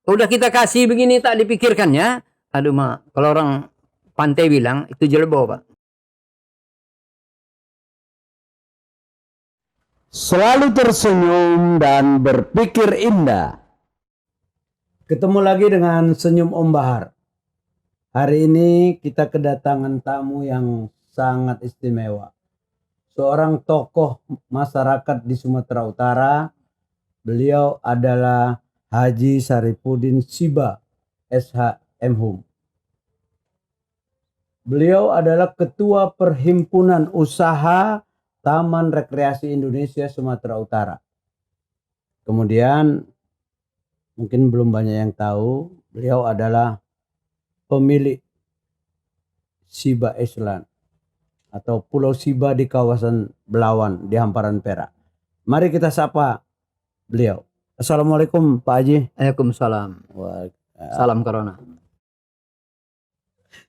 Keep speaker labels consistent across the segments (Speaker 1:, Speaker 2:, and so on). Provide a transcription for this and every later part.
Speaker 1: Udah kita kasih begini tak dipikirkannya. Aduh mak, kalau orang pantai bilang itu jelebo Pak.
Speaker 2: Selalu tersenyum dan berpikir indah. Ketemu lagi dengan Senyum Om Bahar. Hari ini kita kedatangan tamu yang sangat istimewa. Seorang tokoh masyarakat di Sumatera Utara. Beliau adalah Haji Saripudin Siba, SH MHum. Beliau adalah Ketua Perhimpunan Usaha Taman Rekreasi Indonesia Sumatera Utara. Kemudian mungkin belum banyak yang tahu, beliau adalah pemilik Siba Island atau Pulau Siba di kawasan Belawan di hamparan Perak. Mari kita sapa beliau. Assalamualaikum Pak Haji.
Speaker 1: Waalaikumsalam. Salam corona.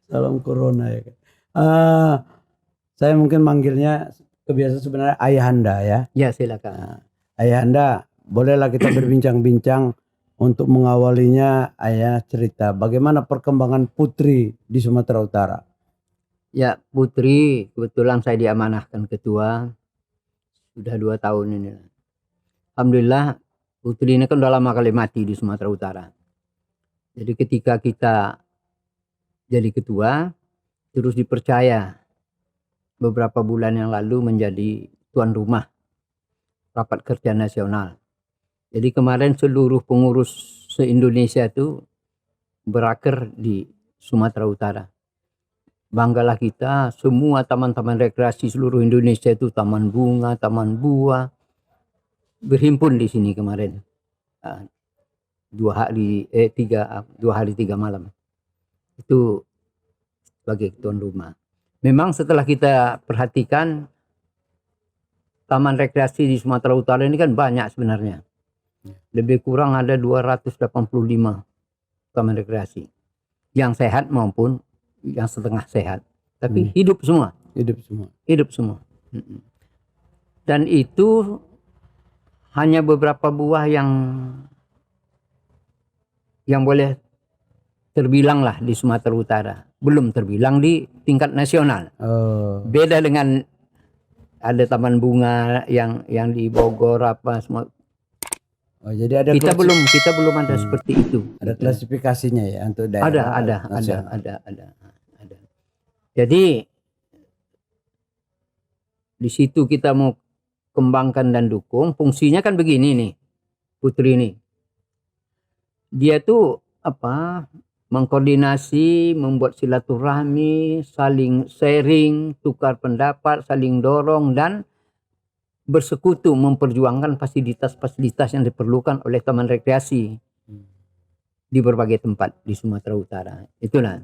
Speaker 2: Salam corona ya. Saya mungkin manggilnya kebiasaan sebenarnya Ayahanda ya.
Speaker 1: Ya silakan.
Speaker 2: Ayahanda, bolehlah kita berbincang-bincang untuk mengawalinya. Ayah cerita bagaimana perkembangan Putri di Sumatera Utara.
Speaker 1: Ya Putri, kebetulan saya diamanahkan ketua sudah 2 tahun ini. Alhamdulillah Putri ini kan udah lama kali mati di Sumatera Utara. Jadi ketika kita jadi ketua, terus dipercaya beberapa bulan yang lalu menjadi tuan rumah rapat kerja nasional. Jadi kemarin seluruh pengurus se-Indonesia itu berakhir di Sumatera Utara. Banggalah kita, semua taman-taman rekreasi seluruh Indonesia itu, taman bunga, taman buah, berhimpun di sini kemarin. 2 hari 3 malam. Itu sebagai tuan rumah. Memang setelah kita perhatikan, taman rekreasi di Sumatera Utara ini kan banyak sebenarnya. Lebih kurang ada 285 taman rekreasi. Yang sehat maupun yang setengah sehat. Tapi hidup semua. Hidup semua. Dan itu hanya beberapa buah yang boleh terbilang lah di Sumatera Utara. Belum terbilang di tingkat nasional. Beda dengan ada taman bunga yang di Bogor apa semua.
Speaker 2: Jadi ada
Speaker 1: kita belum ada seperti itu.
Speaker 2: Ada klasifikasinya ya untuk daerah.
Speaker 1: Ada. Jadi di situ kita mau kembangkan dan dukung. Fungsinya kan begini nih, Putri ini. Dia tuh mengkoordinasi, membuat silaturahmi, saling sharing, tukar pendapat, saling dorong, dan bersekutu memperjuangkan fasilitas-fasilitas yang diperlukan oleh taman rekreasi di berbagai tempat di Sumatera Utara. Itulah.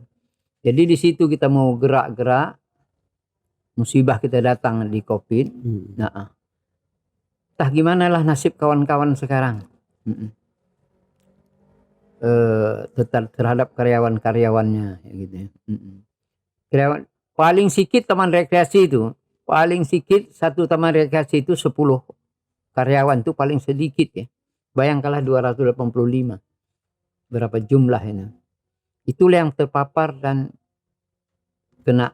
Speaker 1: Jadi di situ kita mau gerak-gerak. Musibah kita datang di COVID. Nah, entah gimana lah nasib kawan-kawan sekarang. Terhadap karyawan-karyawannya gitu ya. Karyawan paling sedikit taman rekreasi itu, paling sedikit satu taman rekreasi itu 10 karyawan itu paling sedikit ya. Bayangkanlah 285. Berapa jumlah ini. Itulah yang terpapar dan kena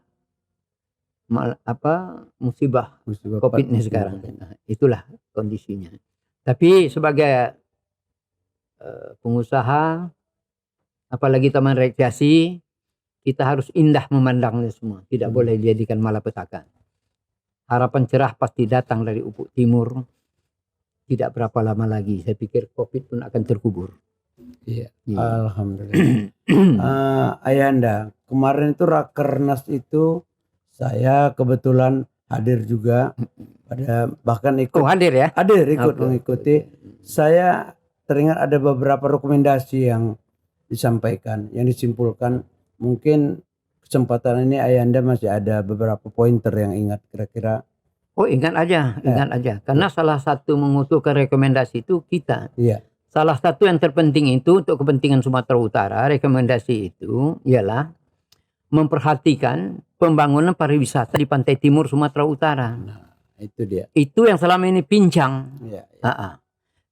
Speaker 1: musibah COVID ini sekarang. Nah, itulah kondisinya. Tapi sebagai pengusaha, apalagi taman rekreasi, kita harus indah memandangnya semua. Tidak boleh dijadikan malapetaka. Harapan cerah pasti datang dari ufuk timur. Tidak berapa lama lagi, saya pikir COVID pun akan terkubur.
Speaker 2: Iya. Alhamdulillah. Ayahanda, kemarin itu Rakernas itu saya kebetulan hadir juga, bahkan ikut.
Speaker 1: Hadir ya?
Speaker 2: Hadir ikut mengikuti. Saya teringat ada beberapa rekomendasi yang disampaikan, yang disimpulkan. Mungkin kesempatan ini Ayahanda masih ada beberapa pointer yang ingat kira-kira.
Speaker 1: Ingat aja. Karena salah satu mengusulkan rekomendasi itu kita.
Speaker 2: Iya.
Speaker 1: Salah satu yang terpenting itu untuk kepentingan Sumatera Utara, rekomendasi itu ialah memperhatikan pembangunan pariwisata di pantai timur Sumatera Utara.
Speaker 2: Nah, itu dia.
Speaker 1: Itu yang selama ini pincang.
Speaker 2: Ya.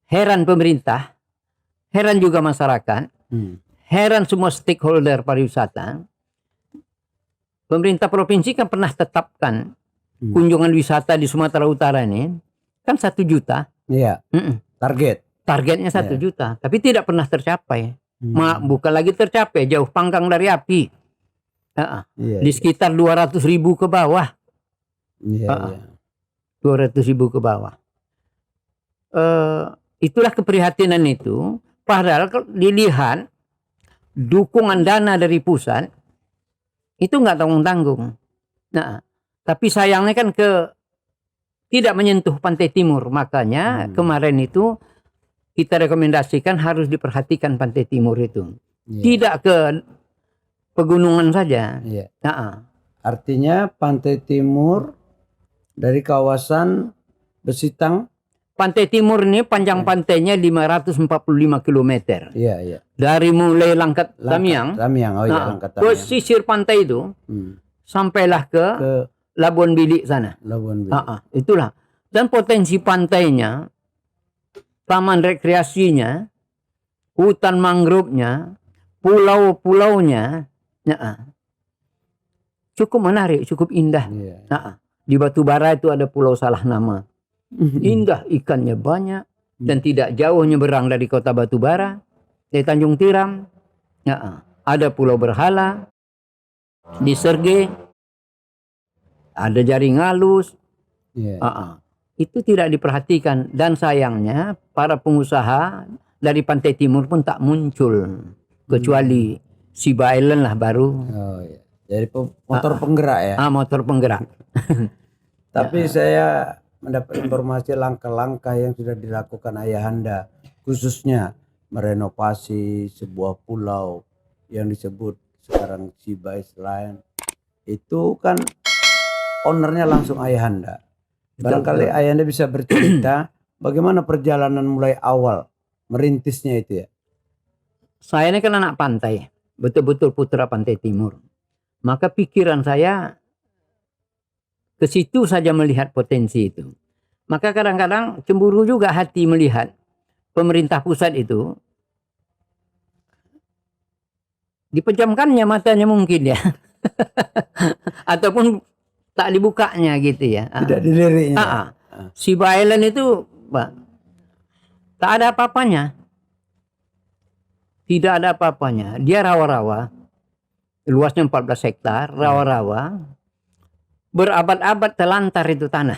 Speaker 1: Heran pemerintah, heran juga masyarakat, heran semua stakeholder pariwisata. Pemerintah provinsi kan pernah tetapkan kunjungan wisata di Sumatera Utara ini kan 1 juta.
Speaker 2: Iya.
Speaker 1: Targetnya 1 juta, tapi tidak pernah tercapai. Bukan lagi tercapai, jauh panggang dari api. Di sekitar 200.000 ke bawah. 200.000 ke bawah. Itulah keprihatinan itu. Padahal kalau dilihat dukungan dana dari pusat itu nggak tanggung-tanggung. Nah, tapi sayangnya kan tidak menyentuh pantai timur. Makanya kemarin itu kita rekomendasikan harus diperhatikan pantai timur itu. Tidak ke pegunungan saja.
Speaker 2: Artinya pantai timur dari kawasan Besitang.
Speaker 1: Pantai timur ini panjang pantainya 545 km. Dari mulai Langkat Tamiang.
Speaker 2: Langkat Tamiang.
Speaker 1: Pesisir pantai itu sampailah ke Labuan Bilik sana. Itulah. Dan potensi pantainya, taman rekreasinya, hutan mangrovenya, pulau-pulaunya, cukup menarik, cukup indah. Di Batubara itu ada Pulau Salah Nama. Indah, ikannya banyak dan tidak jauh nyeberang dari kota Batubara, dari Tanjung Tiram. Ada Pulau Berhala di Serge, ada Jaring Alus. Itu tidak diperhatikan dan sayangnya para pengusaha dari pantai timur pun tak muncul kecuali Siba Island lah baru.
Speaker 2: Jadi motor penggerak ya.
Speaker 1: Motor penggerak.
Speaker 2: Tapi saya mendapat informasi langkah-langkah yang sudah dilakukan ayahanda, khususnya merenovasi sebuah pulau yang disebut sekarang Siba Island. Itu kan ownernya langsung ayahanda. Barangkali ayahanda bisa bercerita bagaimana perjalanan mulai awal merintisnya itu ya.
Speaker 1: Saya ini kan anak pantai, betul-betul putra pantai timur. Maka pikiran saya ke situ saja melihat potensi itu. Maka kadang-kadang cemburu juga hati melihat pemerintah pusat itu dipejamkannya matanya mungkin ya. Ataupun tak dibukanya gitu ya.
Speaker 2: Tidak diliriknya.
Speaker 1: Siba Island itu Pak, tak ada apa-apanya. Tidak ada apa-apanya. Dia rawa-rawa. Luasnya 14 hektar, rawa-rawa. Berabad-abad telantar itu tanah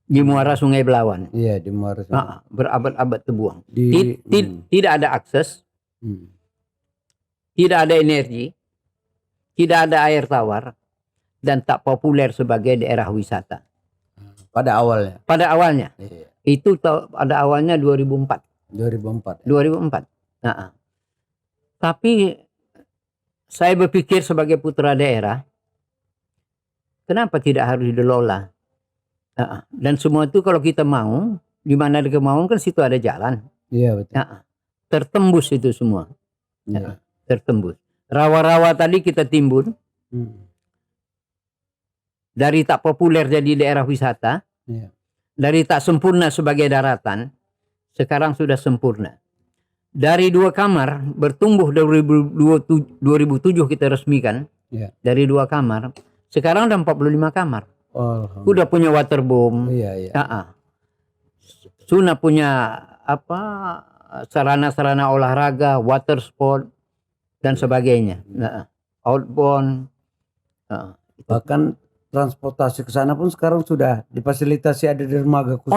Speaker 1: di muara Sungai Belawan.
Speaker 2: Di muara Sungai.
Speaker 1: Berabad-abad terbuang. Tidak ada akses, tidak ada energi, tidak ada air tawar, dan tak populer sebagai daerah wisata.
Speaker 2: Pada awalnya.
Speaker 1: Itu pada awalnya 2004.
Speaker 2: 2004.
Speaker 1: Tapi saya berpikir sebagai putra daerah, kenapa tidak harus dikelola? Dan semua itu kalau kita mau, di mana ada kemauan kan situ ada jalan.
Speaker 2: Iya betul.
Speaker 1: Tertembus itu semua. Tertembus. Rawa-rawa tadi kita timbun. Dari tak populer jadi daerah wisata. Dari tak sempurna sebagai daratan, sekarang sudah sempurna. Dari 2 kamar bertumbuh dari 2007 kita resmikan. Dari 2 kamar. Sekarang udah 45 kamar. Udah punya waterboom. Sudah punya sarana-sarana olahraga, water sport dan sebagainya. Outbound.
Speaker 2: Bahkan transportasi ke sana pun sekarang sudah difasilitasi, ada dermaga khusus.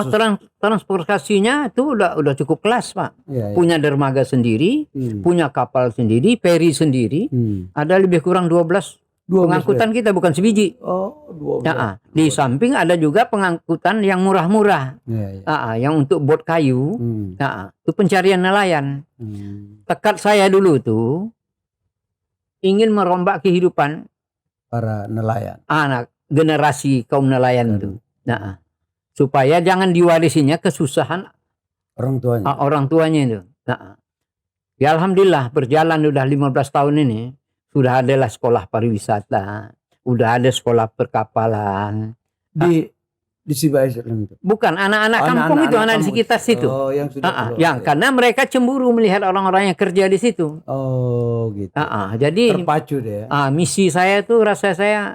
Speaker 1: Transportasinya itu udah cukup kelas, Pak. Punya dermaga sendiri, punya kapal sendiri, feri sendiri. Ada lebih kurang 12 pengangkutan kita, bukan sebiji.
Speaker 2: 12.
Speaker 1: Di samping ada juga pengangkutan yang murah-murah. Yang untuk bot kayu. Itu pencarian nelayan. Tekad saya dulu tuh ingin merombak kehidupan
Speaker 2: para nelayan.
Speaker 1: Generasi kaum nelayan itu. Supaya jangan diwarisinya kesusahan orang tuanya itu. Ya alhamdulillah berjalan udah 15 tahun ini. Sudah adalah sekolah pariwisata, udah ada sekolah perkapalan.
Speaker 2: di Siba Island itu.
Speaker 1: Bukan anak-anak
Speaker 2: Oh,
Speaker 1: kampung itu, anak di
Speaker 2: kampung.
Speaker 1: sekitar situ.
Speaker 2: Oh, yang sudah keluar.
Speaker 1: Yang karena mereka cemburu melihat orang-orang yang kerja di situ.
Speaker 2: Oh, gitu.
Speaker 1: Jadi
Speaker 2: Terpacu deh.
Speaker 1: misi saya tuh saya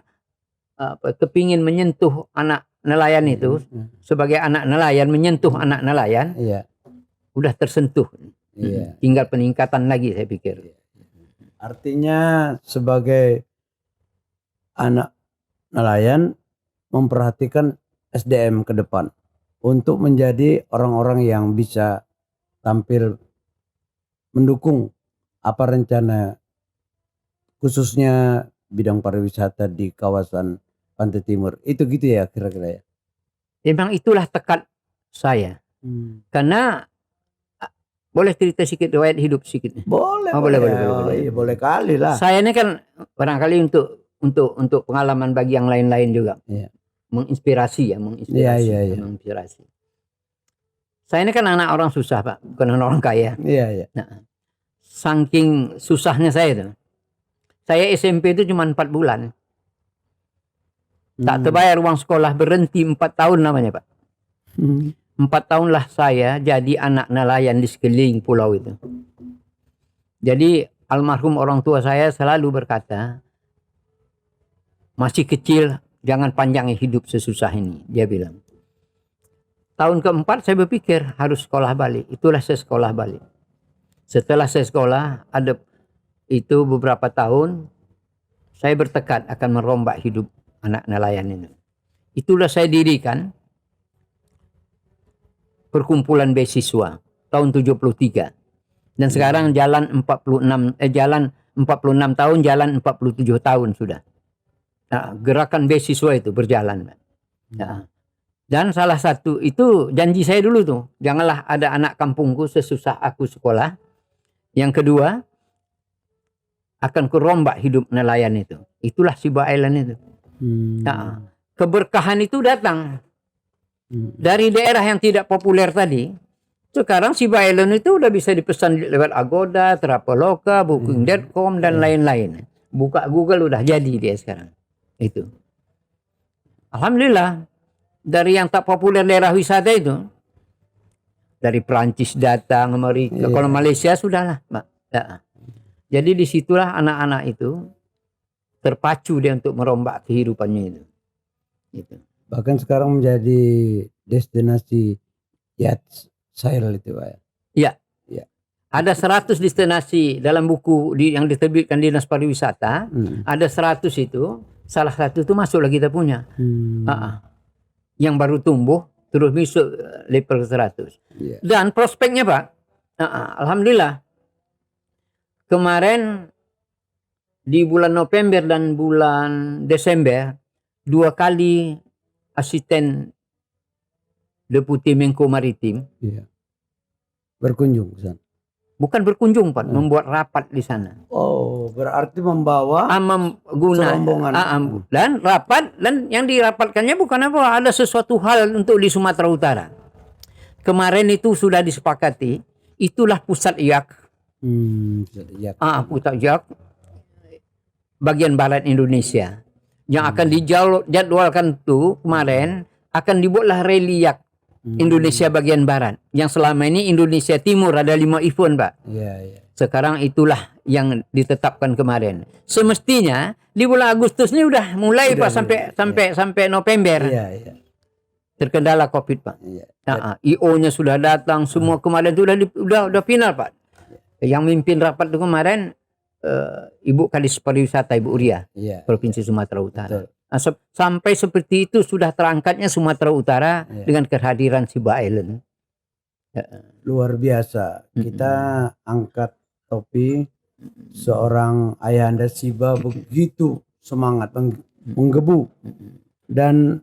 Speaker 1: kepingin menyentuh anak nelayan itu sebagai anak nelayan, menyentuh anak nelayan.
Speaker 2: Iya.
Speaker 1: Udah tersentuh.
Speaker 2: Iya.
Speaker 1: Tinggal peningkatan lagi saya pikir.
Speaker 2: Artinya sebagai anak nelayan memperhatikan SDM ke depan untuk menjadi orang-orang yang bisa tampil mendukung apa rencana khususnya bidang pariwisata di kawasan Pantai Timur. Itu gitu ya kira-kira ya.
Speaker 1: Memang itulah tekad saya. Karena boleh cerita sedikit riwayat hidup sedikit.
Speaker 2: Boleh,
Speaker 1: boleh.
Speaker 2: Iya, boleh kali lah.
Speaker 1: Saya ini kan barangkali untuk pengalaman bagi yang lain-lain juga.
Speaker 2: Iya.
Speaker 1: Menginspirasi.
Speaker 2: Iya.
Speaker 1: Menginspirasi. Saya ini kan anak orang susah, Pak, bukan anak orang kaya.
Speaker 2: Iya.
Speaker 1: Nah, saking susahnya saya itu. Saya SMP itu cuma 4 bulan. Tak terbayar uang sekolah, berhenti 4 tahun namanya, Pak. 4 tahunlah saya jadi anak nelayan di sekeliling pulau itu. Jadi almarhum orang tua saya selalu berkata, masih kecil jangan panjangi hidup sesusah ini, dia bilang. Tahun keempat saya berpikir harus sekolah balik. Itulah saya sekolah balik. Setelah saya sekolah, ada itu beberapa tahun, saya bertekad akan merombak hidup anak nelayan ini. Itulah saya dirikan perkumpulan beasiswa tahun 73. Dan sekarang jalan 46 tahun, jalan 47 tahun sudah. Nah, gerakan beasiswa itu berjalan. Nah, dan salah satu itu janji saya dulu tuh, janganlah ada anak kampungku sesusah aku sekolah. Yang kedua, akan kurombak hidup nelayan itu. Itulah Siba Island itu. Nah, keberkahan itu datang dari daerah yang tidak populer tadi. Sekarang Siba Island itu udah bisa dipesan lewat Agoda, Traveloka, Booking.com dan lain-lain. Buka Google udah jadi dia sekarang. Itu. Alhamdulillah, dari yang tak populer daerah wisata itu, dari Perancis datang, Amerika, kalau Malaysia sudahlah, Mbak. Ya. Jadi disitulah anak-anak itu terpacu dia untuk merombak kehidupannya itu. Gitu.
Speaker 2: Bahkan sekarang menjadi destinasi yacht sail itu, Pak.
Speaker 1: Iya. Ada 100 destinasi dalam buku yang diterbitkan Dinas Pariwisata. Ada 100 itu, salah satu itu masuklah kita punya. Yang baru tumbuh terus masuk level 100. Dan prospeknya, Pak, alhamdulillah kemarin di bulan November dan bulan Desember 2 kali asisten Deputi Menko Maritim berkunjung ke sana.
Speaker 2: Bukan berkunjung, Pak,
Speaker 1: membuat rapat di sana.
Speaker 2: Oh, berarti membawa
Speaker 1: rombongan. Dan rapat, dan yang dirapatkannya bukan apa, ada sesuatu hal untuk di Sumatera Utara. Kemarin itu sudah disepakati, itulah pusat IAK. Pusat IAK bagian barat Indonesia. Yang akan dijadwalkan tuh kemarin akan dibuatlah rally IAK Indonesia bagian barat. Yang selama ini Indonesia Timur ada 5 event, Pak. Sekarang itulah yang ditetapkan kemarin. Semestinya di bulan Agustus ini udah mulai, Pak, sampai November. Terkendala Covid, Pak. IO-nya sudah datang, semua kemarin itu udah final, Pak. Yang mimpin rapat itu kemarin Ibu Kadis Pariwisata, Ibu Uria, Provinsi Sumatera Utara. Sampai seperti itu sudah terangkatnya Sumatera Utara dengan kehadiran Siba Island.
Speaker 2: Luar biasa. Kita angkat topi seorang ayahanda Siba begitu semangat, menggebu. Dan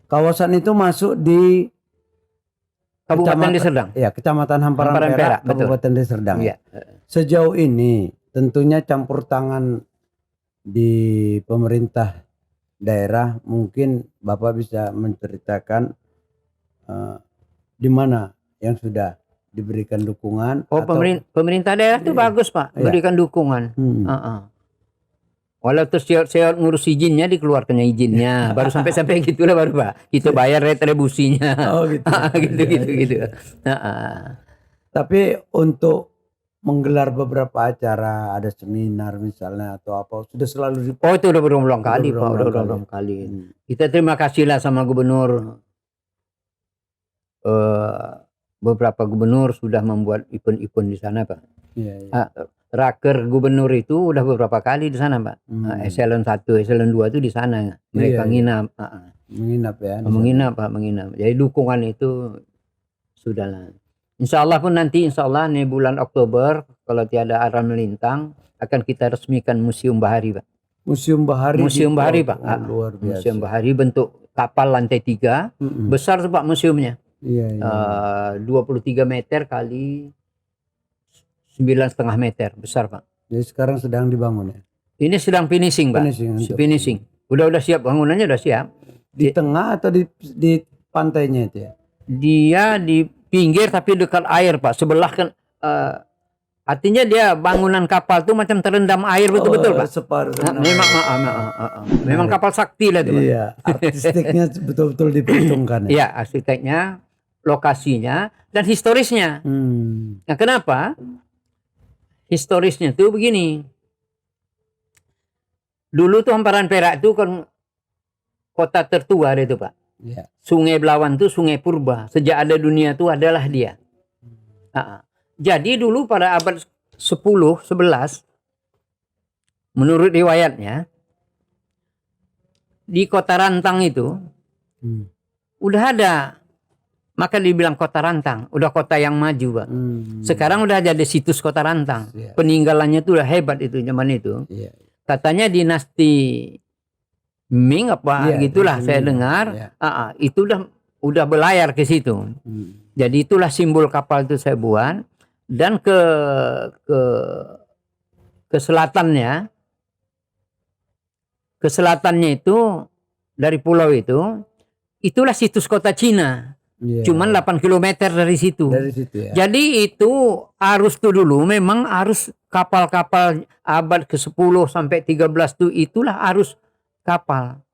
Speaker 2: kawasan itu masuk di
Speaker 1: Kabupaten Deli Serdang.
Speaker 2: Ya, Kecamatan Hamparan Perak, Kabupaten Deli Serdang. Sejauh ini tentunya campur tangan di pemerintah daerah, mungkin Bapak bisa menceritakan di mana yang sudah diberikan dukungan.
Speaker 1: Pemerintah daerah itu bagus, Pak, berikan dukungan. Walau terseot-seot ngurus izinnya, dikeluarkannya izinnya, baru sampai gitulah baru Pak. Kita bayar retribusinya.
Speaker 2: Oh gitu.
Speaker 1: gitu.
Speaker 2: Tapi untuk menggelar beberapa acara, ada seminar misalnya atau apa, sudah selalu
Speaker 1: Oh itu udah berulang kali Pak, udah
Speaker 2: berulang
Speaker 1: berulang kali. Kita terima kasih lah sama gubernur. Beberapa gubernur sudah membuat event-event di sana Pak.
Speaker 2: Iya.
Speaker 1: Raker gubernur itu udah beberapa kali di sana Pak. Eselon 1, Eselon 2 itu di sana. Mereka nginap.
Speaker 2: Menginap ya.
Speaker 1: Menginap Pak, menginap. Jadi dukungan itu sudahlah. Insya Allah pun nanti insya Allah nih bulan Oktober kalau tiada aral melintang akan kita resmikan Museum Bahari Pak.
Speaker 2: Museum Bahari.
Speaker 1: Museum Bahari Pak.
Speaker 2: Luar biasa.
Speaker 1: Museum Bahari bentuk kapal lantai 3. Besar tuh Pak museumnya.
Speaker 2: Iya.
Speaker 1: 23 meter kali 9,5 meter, besar Pak.
Speaker 2: Jadi sekarang sedang dibangun ya?
Speaker 1: Ini sedang finishing Pak. Finishing. Udah siap, bangunannya udah siap.
Speaker 2: Di tengah atau di pantainya itu ya? Dia
Speaker 1: di pinggir tapi dekat air Pak. Sebelah kan artinya dia bangunan kapal tuh macam terendam air betul-betul Pak.
Speaker 2: Separuh.
Speaker 1: Memang kapal sakti lah itu Pak.
Speaker 2: Iya, artistiknya betul-betul diperhitungkan.
Speaker 1: Iya, arsiteknya, lokasinya dan historisnya. Nah, kenapa? Historisnya tuh begini. Dulu tuh hamparan Perak itu kan kota tertua itu Pak.
Speaker 2: Ya.
Speaker 1: Sungai Belawan tuh sungai purba. Sejak ada dunia tuh adalah dia. Jadi dulu pada abad 10, 11 menurut riwayatnya di kota Rantang itu udah ada. Maka dibilang kota Rantang, udah kota yang maju Pak. Sekarang udah jadi situs kota Rantang. Peninggalannya tuh udah hebat itu zaman itu. Katanya dinasti Ming apa gitulah saya dengar. Itu udah belayar ke situ. Jadi itulah simbol kapal itu saya buat dan ke selatannya itu dari pulau itu itulah situs kota Cina. Cuman 8 km dari situ.
Speaker 2: Ya.
Speaker 1: Jadi itu arus tuh dulu memang arus kapal-kapal abad ke-10 sampai 13 tuh itulah arus kapal.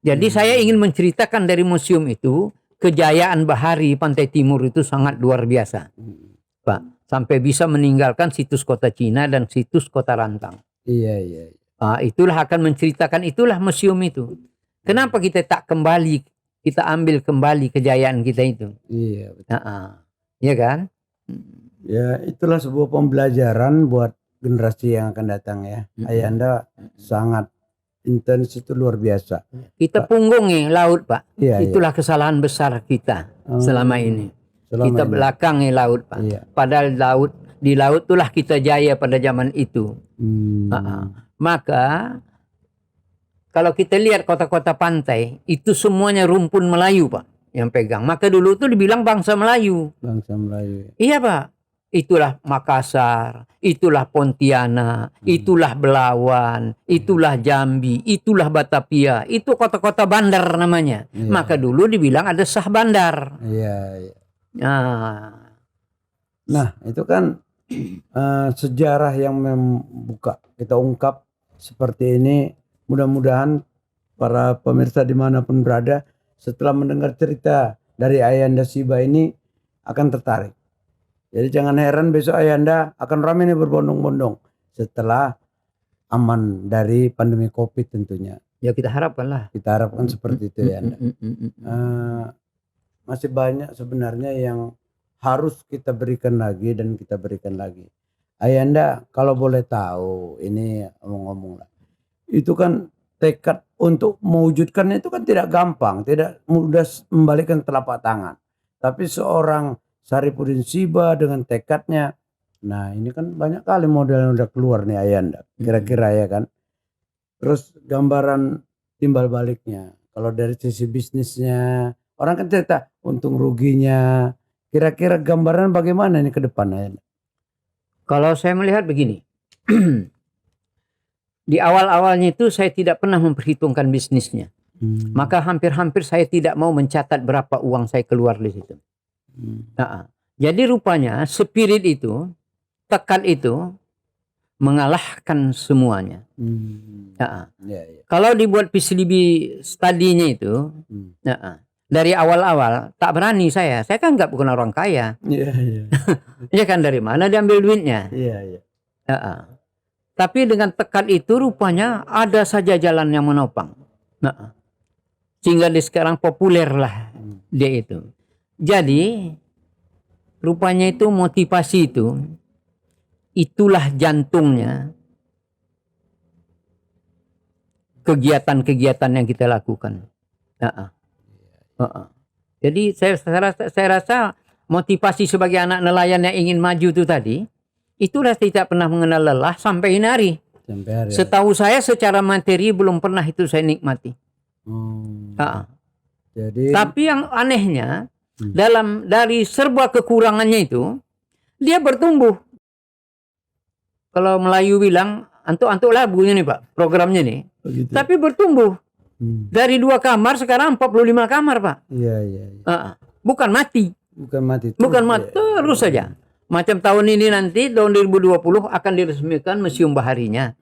Speaker 1: Jadi saya ingin menceritakan dari museum itu kejayaan bahari pantai timur itu sangat luar biasa. Pak, sampai bisa meninggalkan situs kota Cina dan situs kota Rantang.
Speaker 2: Iya.
Speaker 1: Itulah akan menceritakan, itulah museum itu. Kenapa kita tak kembali? Kita ambil kembali kejayaan kita itu.
Speaker 2: Iya, betul.
Speaker 1: Iya kan?
Speaker 2: Ya, itulah sebuah pembelajaran buat generasi yang akan datang ya. Ayanda sangat intens, itu luar biasa.
Speaker 1: Kita punggungi laut Pak. Itulah
Speaker 2: Iya.
Speaker 1: kesalahan besar kita selama ini. Kita belakangi laut Pak.
Speaker 2: Iya.
Speaker 1: Padahal di laut itulah kita jaya pada zaman itu. Maka kalau kita lihat kota-kota pantai, itu semuanya rumpun Melayu Pak yang pegang. Maka dulu itu dibilang bangsa Melayu.
Speaker 2: Bangsa Melayu.
Speaker 1: Iya Pak. Itulah Makassar, itulah Pontianak, itulah Belawan, itulah Jambi, itulah Batavia. Itu kota-kota bandar namanya. Maka dulu dibilang ada sah bandar.
Speaker 2: Iya. Nah, itu kan sejarah yang membuka, kita ungkap seperti ini. Mudah-mudahan para pemirsa dimanapun berada setelah mendengar cerita dari Ayanda Siba ini akan tertarik. Jadi jangan heran besok Ayanda akan ramai nih berbondong-bondong setelah aman dari pandemi COVID tentunya.
Speaker 1: Ya kita harapkan lah.
Speaker 2: Kita harapkan seperti itu ya Anda. Masih banyak sebenarnya yang harus kita berikan lagi dan kita berikan lagi. Ayanda kalau boleh tahu, ini ngomong-ngomong lah. Itu kan tekad untuk mewujudkannya itu kan tidak gampang, tidak mudah membalikkan telapak tangan. Tapi seorang Saripudin Siba dengan tekadnya, nah ini kan banyak kali modal yang udah keluar nih Ayanda, kira-kira ya kan. Terus gambaran timbal baliknya, kalau dari sisi bisnisnya, orang kan cerita untung ruginya, kira-kira gambaran bagaimana ini ke depan Ayanda?
Speaker 1: Kalau saya melihat begini. Di awal-awalnya itu saya tidak pernah memperhitungkan bisnisnya. Maka hampir-hampir saya tidak mau mencatat berapa uang saya keluar di situ. Jadi rupanya spirit itu, tekad itu mengalahkan semuanya. Ya.
Speaker 2: Ya, ya.
Speaker 1: Kalau dibuat feasibility study-nya itu, dari awal-awal tak berani saya kan nggak bukan orang kaya.
Speaker 2: Iya, iya.
Speaker 1: Ya kan, dari mana diambil duitnya?
Speaker 2: Iya, iya.
Speaker 1: Tapi dengan tekad itu rupanya ada saja jalan yang menopang. Sehingga dia sekarang populer lah dia itu. Jadi rupanya itu motivasi itu, itulah jantungnya kegiatan-kegiatan yang kita lakukan. Jadi saya rasa motivasi sebagai anak nelayan yang ingin maju itu tadi, itulah tidak pernah mengenal lelah sampai ini hari. Setahu saya secara materi belum pernah itu saya nikmati.
Speaker 2: Jadi,
Speaker 1: tapi yang anehnya dari serba kekurangannya itu dia bertumbuh. Kalau Melayu bilang antuk-antuk labunya nih Pak, programnya nih.
Speaker 2: begitu.
Speaker 1: Tapi bertumbuh. Dari 2 kamar sekarang 45 kamar Pak.
Speaker 2: Iya, iya.
Speaker 1: Bukan mati.
Speaker 2: Bukan mati.
Speaker 1: Bukan mati, terus saja. Macam tahun ini nanti tahun 2020 akan diresmikan museum baharinya.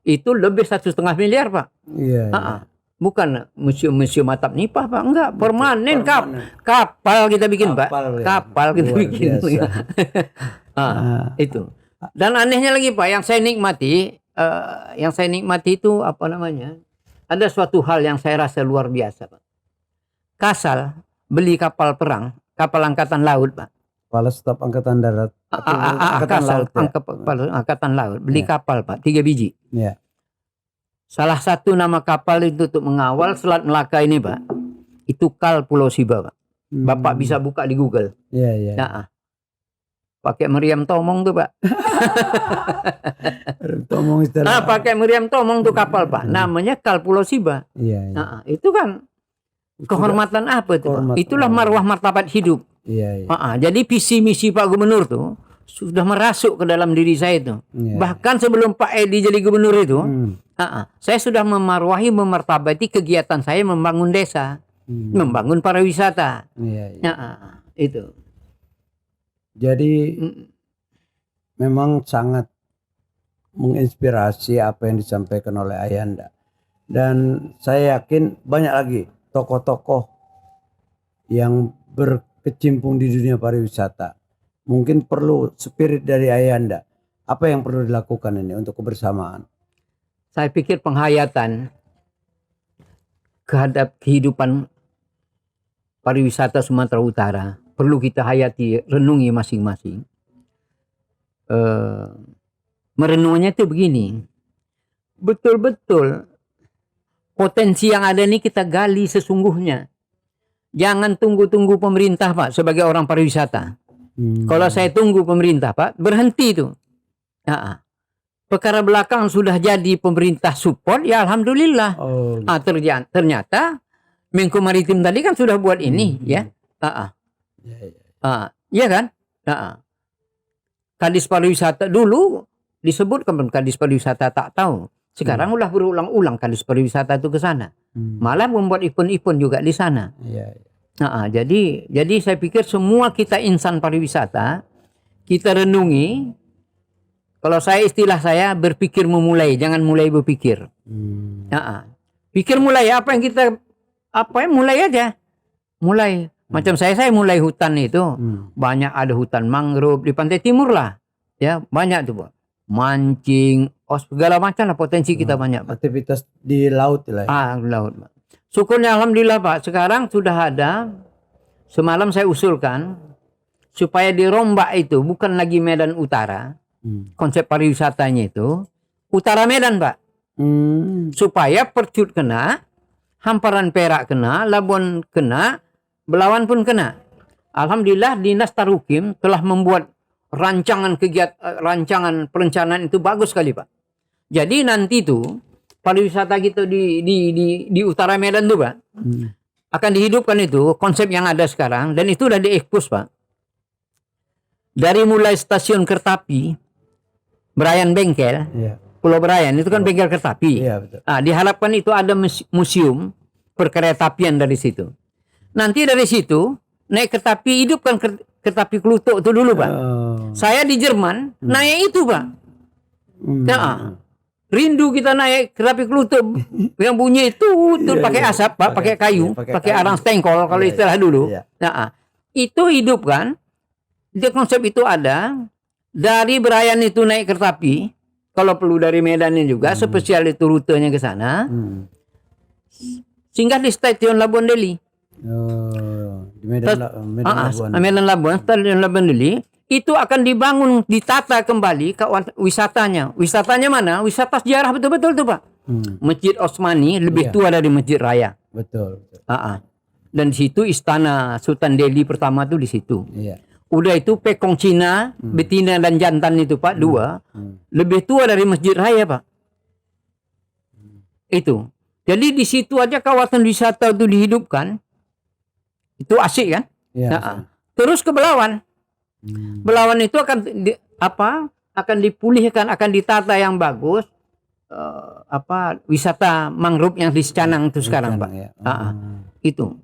Speaker 1: Itu lebih 1,5 miliar Pak.
Speaker 2: Iya.
Speaker 1: Bukan museum atap nipah Pak, enggak, permanen. Kapal kita bikin Pak. Kapal kita bikin. Itu. Dan anehnya lagi Pak, yang saya nikmati itu apa namanya? Ada suatu hal yang saya rasa luar biasa Pak. Kasal beli kapal perang, kapal angkatan laut Pak.
Speaker 2: Kepala Staf Angkatan Darat. Angkatan Laut.
Speaker 1: Angkatan Laut. Beli kapal Pak, 3 biji.
Speaker 2: Ya.
Speaker 1: Salah satu nama kapal itu untuk mengawal Selat Melaka ini Pak. Itu Kal Pulau Siba Pak. Bapak bisa buka di Google.
Speaker 2: Iya, iya.
Speaker 1: Pakai meriam tomong tuh Pak.
Speaker 2: Tomong istilah.
Speaker 1: Pakai meriam tomong tuh kapal Pak. Namanya Kal Pulau Siba.
Speaker 2: Iya.
Speaker 1: Itu kan kehormatan apa itu Pak? Itulah marwah martabat hidup.
Speaker 2: Iya.
Speaker 1: Jadi visi misi Pak Gubernur tuh sudah merasuk ke dalam diri saya itu. Bahkan sebelum Pak Edi jadi gubernur itu, saya sudah memartabati kegiatan saya membangun desa, membangun pariwisata. Itu.
Speaker 2: Jadi memang sangat menginspirasi apa yang disampaikan oleh Ayanda. Dan saya yakin banyak lagi tokoh-tokoh yang berkecimpung di dunia pariwisata. Mungkin perlu spirit dari Ayanda. Apa yang perlu dilakukan ini untuk kebersamaan?
Speaker 1: Saya pikir penghayatan terhadap kehidupan pariwisata Sumatera Utara perlu kita hayati, renungi masing-masing. Merenungnya itu begini, betul-betul potensi yang ada ini kita gali sesungguhnya. Jangan tunggu-tunggu pemerintah Pak sebagai orang pariwisata. Kalau saya tunggu pemerintah Pak, berhenti itu. Perkara belakang sudah jadi pemerintah support, ya alhamdulillah. Ternyata Menko Maritim tadi kan sudah buat ini, ya. Iya kan? Kadis pariwisata dulu disebutkan Kadis pariwisata tak tahu. Sekarang udah berulang-ulang Kadis pariwisata itu ke sana. Malah membuat event-event juga di sana. Jadi saya pikir semua kita insan pariwisata, kita renungi. Kalau istilah saya berpikir memulai, jangan mulai berpikir. Pikir mulai apa yang kita mulai aja. Mulai. Macam saya mulai hutan itu. Banyak ada hutan mangrove di pantai timur lah. Ya, banyak tuh, Pak. Mancing, segala macam lah potensi kita banyak, Pak.
Speaker 2: Aktivitas di laut lah.
Speaker 1: Laut, Pak. Syukurnya alhamdulillah, Pak. Sekarang sudah ada. Semalam saya usulkan supaya dirombak itu bukan lagi Medan Utara. Konsep pariwisatanya itu Utara Medan, Pak. Supaya Percut kena, Hamparan Perak kena, Labuan kena, Belawan pun kena. Alhamdulillah Dinas Tarukim telah membuat rancangan perencanaan itu bagus sekali, Pak. Jadi nanti itu pariwisata kita di Utara Medan tuh, Pak, akan dihidupkan itu konsep yang ada sekarang, dan itu udah diekspos, Pak. Dari mulai stasiun kereta api Berayan Bengkel, Pulau Berayan itu kan bengkel kereta api.
Speaker 2: Betul.
Speaker 1: Diharapkan itu ada museum perkeretaapian dari situ. Nanti dari situ naik kereta api, hidupkan kereta api Klutuk itu dulu, Pak. Saya di Jerman naik itu, Pak. Nah, rindu kita naik kereta Klutub yang bunyi itu pakai asap, Pak, pakai kayu, pakai arang stengkol kalau istilah dulu. Nah, itu hidup kan. Dia konsep itu ada dari Berayan itu naik kereta api. Kalau perlu dari Medan juga, spesial itu rutenya ke sana. Singgah di stasiun Labuan Deli.
Speaker 2: Di Medan Labuan.
Speaker 1: Medan Labuan, stasiun Labuan Deli. Itu akan dibangun, ditata kembali ke wisatanya. Wisatanya mana? Wisata sejarah betul-betul tuh, Pak. Masjid Osmani lebih tua dari Masjid Raya.
Speaker 2: Betul.
Speaker 1: Dan di situ istana Sultan Delhi pertama tuh di situ.
Speaker 2: Iya.
Speaker 1: Udah itu pekong Cina, betina dan jantan itu, Pak, dua. Lebih tua dari Masjid Raya, Pak. Itu. Jadi di situ aja kawasan wisata itu dihidupkan. Itu asik kan?
Speaker 2: Iya.
Speaker 1: Terus ke Belawan. Belawan itu akan akan dipulihkan, akan ditata yang bagus. Wisata mangrove yang di Secanang itu sekarang, Pak.
Speaker 2: Ya.
Speaker 1: Itu.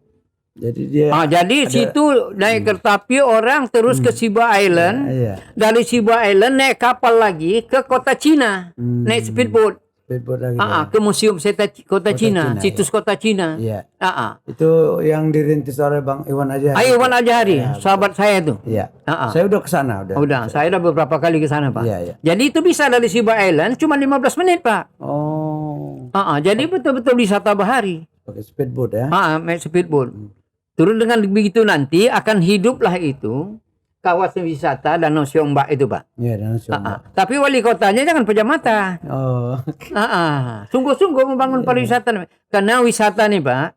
Speaker 2: Jadi dia
Speaker 1: jadi situ naik kereta api orang terus ke Siba Island. Dari Siba Island naik kapal lagi ke kota Cina. Naik speedboat.
Speaker 2: Lagi
Speaker 1: ke museum kota Cina, situs kota Cina.
Speaker 2: Iya. Itu yang dirintis oleh Bang Iwan Ajahari.
Speaker 1: Iwan Ajahari, sahabat saya itu.
Speaker 2: Iya. Saya udah ke sana
Speaker 1: Saya udah beberapa kali ke sana, Pak.
Speaker 2: Iya.
Speaker 1: Jadi itu bisa dari Siba Island cuma 15 menit, Pak. Jadi betul-betul wisata bahari.
Speaker 2: Pakai speedboat ya.
Speaker 1: Naik speedboat. Terus dengan begitu nanti akan hiduplah itu kawasan wisata Danau Siombak itu, Pak.
Speaker 2: Iya, Danau Siombak.
Speaker 1: Tapi wali kotanya jangan pejam mata. Sungguh-sungguh membangun pariwisata. Karena wisata nih, Pak,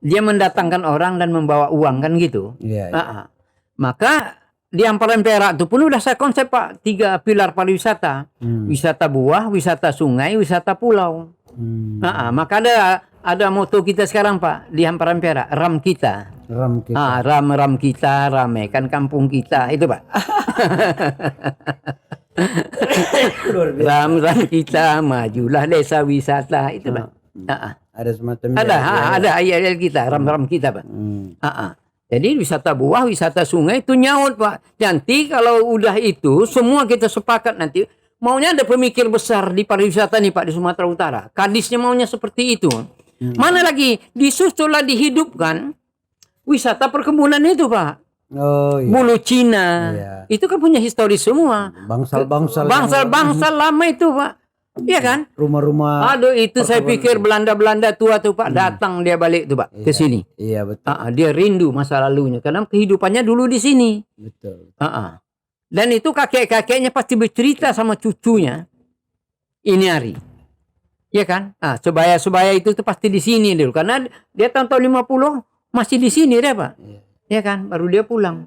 Speaker 1: dia mendatangkan orang dan membawa uang kan gitu.
Speaker 2: Iya.
Speaker 1: Maka di Hamparan Perak itu pun udah saya konsep, Pak, 3 pilar pariwisata. Wisata buah, wisata sungai, wisata pulau. Maka ada moto kita sekarang, Pak, di Hamparan Perak, ram kita. Ram kita, ramaikan kampung kita, itu, Pak. Ram kita, majulah desa wisata, itu, Pak.
Speaker 2: Ada semacam
Speaker 1: ada ayat-ayat kita, ram kita, Pak. Jadi wisata buah, wisata sungai itu nyaut, Pak. Nanti kalau udah itu semua kita sepakat nanti maunya ada pemikir besar di pariwisata nih, Pak, di Sumatera Utara. Kadisnya maunya seperti itu. Mana lagi disusullah dihidupkan wisata perkebunan itu, Pak. Bulu Cina. Itu kan punya histori semua. Bangsal lama itu, Pak. Iya kan?
Speaker 2: Rumah-rumah.
Speaker 1: Aduh, itu saya pikir Belanda tua tuh, Pak, datang dia balik tuh, Pak, ke sini.
Speaker 2: Iya, betul.
Speaker 1: Dia rindu masa lalunya karena kehidupannya dulu di sini.
Speaker 2: Betul.
Speaker 1: Dan itu kakek-kakeknya pasti bercerita sama cucunya. Ini hari. Iya kan? Sebaya itu tuh pasti di sini dulu karena dia tahun 50 masih di sini deh, Pak. Iya kan? Baru dia pulang.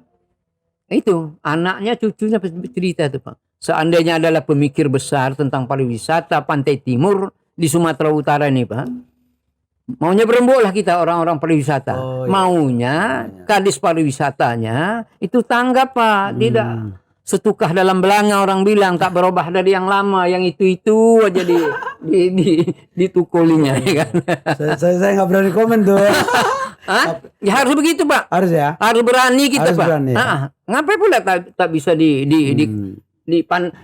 Speaker 1: Itu anaknya, cucunya pasti bercerita tuh, Pak. Seandainya adalah pemikir besar tentang pariwisata Pantai Timur di Sumatera Utara ini, Pak. Maunya berembuk lah kita orang-orang pariwisata. Maunya kadis pariwisatanya itu tanggap, Pak. Tidak setukah dalam belanga, orang bilang tak berubah dari yang lama, yang itu aja ditukulinya, ya kan?
Speaker 2: Saya nggak berani komen tuh.
Speaker 1: Ya harus begitu, Pak.
Speaker 2: Harus ya.
Speaker 1: Harus berani kita,
Speaker 2: Pak.
Speaker 1: Berani, ngapain pula tak bisa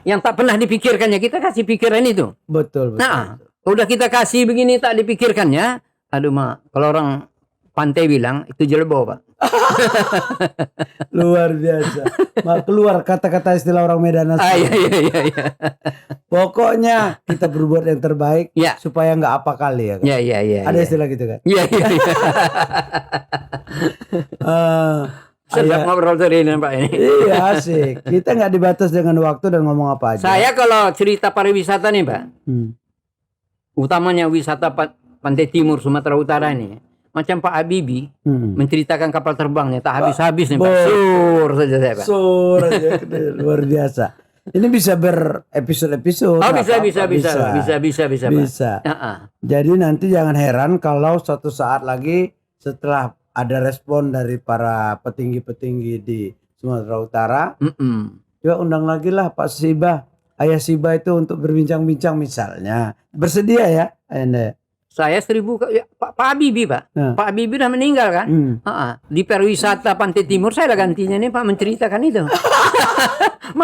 Speaker 1: yang tak pernah dipikirkannya kita kasih pikiran itu.
Speaker 2: Betul.
Speaker 1: Udah kita kasih begini tak dipikirkannya. Aduh, Mak, kalau orang pantai bilang itu jelebo, Pak.
Speaker 2: Luar biasa. Keluar kata-kata istilah orang Medan.
Speaker 1: Iya.
Speaker 2: Pokoknya kita berbuat yang terbaik supaya nggak apa kali ya.
Speaker 1: Iya.
Speaker 2: Ada istilah gitu kan?
Speaker 1: Iya. Sedap ngobrol tadi ini, Pak, ini.
Speaker 2: Iya, asik. Kita nggak dibatas dengan waktu dan ngomong apa aja.
Speaker 1: Saya kalau cerita pariwisata nih, Pak, utamanya wisata Pantai Timur Sumatera Utara ini, macam Pak Habibie menceritakan kapal terbangnya tak habis-habis nih, Pak. Sur saja saya, Pak.
Speaker 2: Sur aja, luar biasa. Ini bisa berepisode-episode. Bisa. Jadi nanti jangan heran kalau suatu saat lagi setelah ada respon dari para petinggi-petinggi di Sumatera Utara, coba undang lagi lah Pak Siba, Ayah Siba itu untuk berbincang-bincang misalnya. Bersedia ya, Anda?
Speaker 1: Saya Pak Habibie, Pak. Pak Habibie udah meninggal kan? Di pariwisata Pantai Timur saya lah gantinya nih, Pak, menceritakan itu.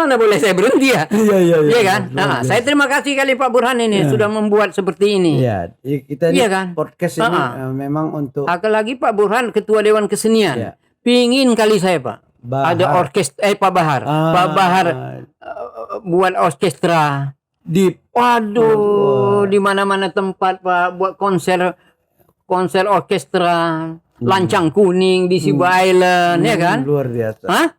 Speaker 1: mana boleh saya berhenti ya? Iya kan?
Speaker 2: luar biasa.
Speaker 1: Saya terima kasih kali Pak Burhan ini sudah membuat seperti ini.
Speaker 2: Iya, kita ini
Speaker 1: Iya kan?
Speaker 2: podcast ini memang untuk
Speaker 1: Apalagi Pak Burhan Ketua Dewan Kesenian.
Speaker 2: Iya.
Speaker 1: Pingin kali saya Pak.
Speaker 2: Bahar.
Speaker 1: Ada orkestra Pak Bahar. Pak Bahar buat orkestra. Waduh, di mana-mana tempat Pak buat konser orkestra. Lancang Kuning di Siba Island, ya kan?
Speaker 2: Luar biasa.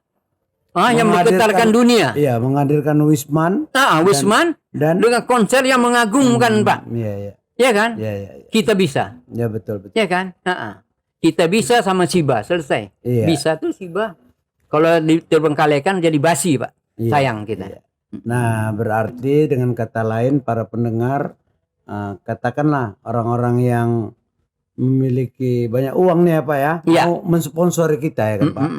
Speaker 1: Yang menggetarkan dunia.
Speaker 2: Iya, menghadirkan Wisman.
Speaker 1: Wisman
Speaker 2: dan
Speaker 1: dengan konser yang mengagumkan, Pak.
Speaker 2: Iya.
Speaker 1: Ya kan?
Speaker 2: Iya.
Speaker 1: Kita bisa.
Speaker 2: Ya betul.
Speaker 1: Ya kan? Kita bisa sama Siba, selesai.
Speaker 2: Iya.
Speaker 1: Bisa tuh Siba. Kalau diterbengkalaikan jadi basi, Pak.
Speaker 2: Iya.
Speaker 1: Sayang kita.
Speaker 2: Iya. Nah, berarti dengan kata lain para pendengar, katakanlah orang-orang yang memiliki banyak uang nih Pak ya, mau mensponsori kita ya kan Pak.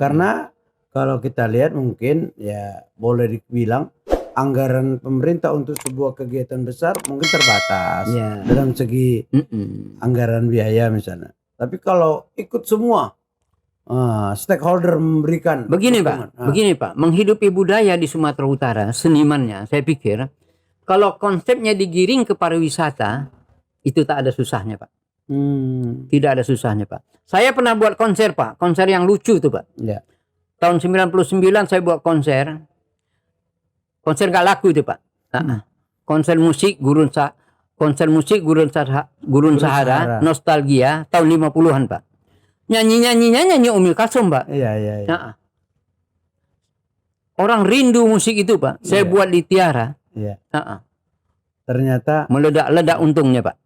Speaker 2: Karena kalau kita lihat mungkin ya boleh dibilang anggaran pemerintah untuk sebuah kegiatan besar mungkin terbatas dalam segi anggaran biaya misalnya. Tapi kalau ikut semua stakeholder memberikan
Speaker 1: begini Pak, menghidupi budaya di Sumatera Utara, senimannya saya pikir kalau konsepnya digiring ke pariwisata itu tak ada susahnya Pak. Tidak ada susahnya Pak. Saya pernah buat konser Pak, konser yang lucu tuh Pak.
Speaker 2: Ya.
Speaker 1: Tahun 99 saya buat konser gak laku itu Pak. Konser musik Gurun Sahara, nostalgia tahun 50-an Pak. Nyanyi Umi Kasum Pak.
Speaker 2: Iya.
Speaker 1: Orang rindu musik itu Pak. Saya buat di Tiara.
Speaker 2: Iya. Ternyata
Speaker 1: meledak-ledak untungnya Pak.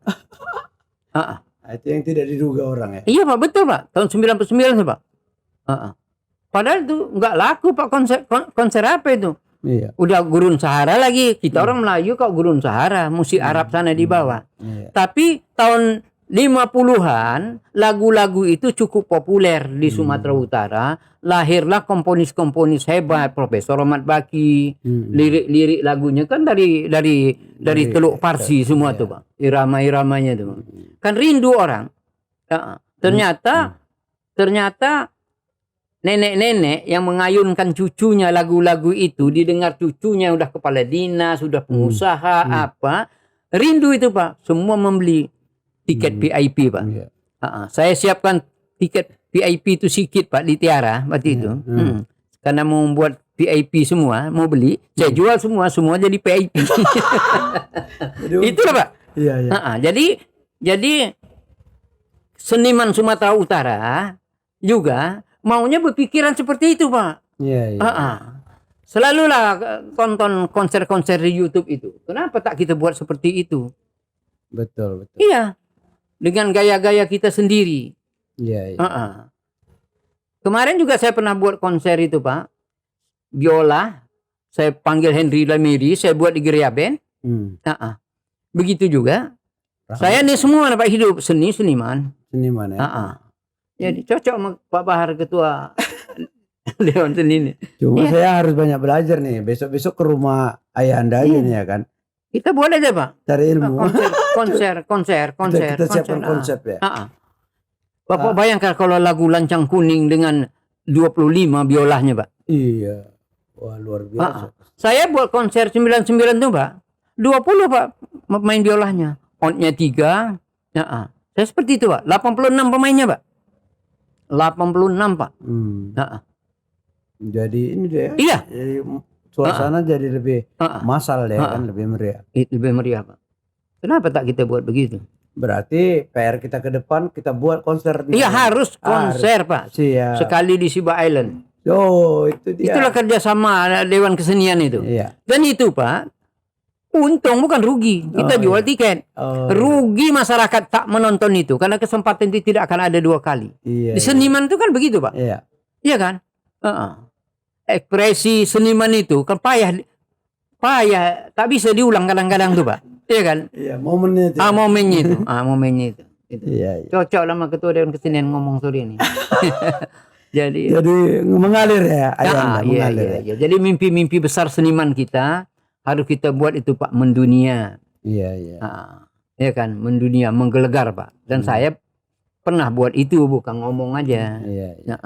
Speaker 2: Itu yang tidak diduga orang ya.
Speaker 1: Iya Pak, betul Pak. Tahun 99 Pak. Padahal itu nggak laku Pak, konser apa itu?
Speaker 2: Iya.
Speaker 1: Udah Gurun Sahara lagi. Kita orang Melayu kok Gurun Sahara, musik Arab sana di bawah. Tapi tahun 50-an lagu-lagu itu cukup populer di Sumatera Utara. Lahirlah komponis-komponis hebat, Profesor Ahmad Baki. Lirik-lirik lagunya kan dari Teluk Parsi semua tuh Pak. Irama-iramanya tuh. Kan rindu orang. Ternyata nenek-nenek yang mengayunkan cucunya lagu-lagu itu, didengar cucunya udah kepala dinas, sudah pengusaha rindu itu Pak. Semua membeli tiket VIP Pak. Saya siapkan tiket VIP itu sedikit Pak di Tiara waktu itu. Karena mau membuat VIP semua, mau beli, saya jual semua jadi VIP. Itulah Pak.
Speaker 2: Iya.
Speaker 1: Jadi seniman Sumatera Utara juga maunya berpikiran seperti itu Pak.
Speaker 2: Iya.
Speaker 1: Selalulah tonton konser-konser di YouTube itu. Kenapa tak kita buat seperti itu?
Speaker 2: Betul.
Speaker 1: Iya. Dengan gaya-gaya kita sendiri.
Speaker 2: Iya.
Speaker 1: Kemarin juga saya pernah buat konser itu Pak. Biola. Saya panggil Henry Lamiri, saya buat di Geria Band. Begitu juga. Saya ini semua Pak hidup seniman ya. Jadi cocok sama Pak Bahar Ketua Dewan Seni.
Speaker 2: Cuma saya harus banyak belajar nih. Besok-besok ke rumah ayah anda aja nih ya kan.
Speaker 1: Kita buat aja Pak.
Speaker 2: Cari ilmu.
Speaker 1: Konser.
Speaker 2: Kita siapkan konsep ya.
Speaker 1: Bapak bayangkan kalau lagu Lancang Kuning dengan 25 biolahnya Pak.
Speaker 2: Iya. Wah luar biasa.
Speaker 1: Saya buat konser 99 tuh Pak. 20 Pak main biolahnya. Outnya 3. Saya seperti itu Pak. 86 pemainnya Pak. 86 Pak.
Speaker 2: Jadi ini deh.
Speaker 1: Iya.
Speaker 2: Jadi suasana jadi lebih massal deh kan, lebih meriah.
Speaker 1: Lebih meriah Pak. Kenapa tak kita buat begitu?
Speaker 2: Berarti PR kita ke depan kita buat konser.
Speaker 1: Iya harus konser Pak.
Speaker 2: Siap.
Speaker 1: Sekali di Siba Island.
Speaker 2: Itu dia.
Speaker 1: Itulah kerjasama Dewan Kesenian itu.
Speaker 2: Iya.
Speaker 1: Dan itu Pak, untung bukan rugi. Kita jual tiket. Rugi masyarakat tak menonton itu karena kesempatan itu tidak akan ada 2 kali.
Speaker 2: Iya.
Speaker 1: Di seniman itu kan begitu Pak.
Speaker 2: Iya.
Speaker 1: Iya kan? Ekspresi seniman itu kan payah tak bisa diulang kadang-kadang tuh Pak. Iya kan?
Speaker 2: Iya, momennya itu.
Speaker 1: Momennya itu.
Speaker 2: Iya.
Speaker 1: Cocok lah sama Ketua Dewan Kesenian ngomong sore ini. Jadi
Speaker 2: mengalir ya, mengalir.
Speaker 1: Iya. Jadi mimpi-mimpi besar seniman kita harus kita buat itu Pak, mendunia.
Speaker 2: Iya.
Speaker 1: Ya kan, mendunia, menggelegar Pak. Dan saya pernah buat itu, bukan ngomong aja.
Speaker 2: Iya.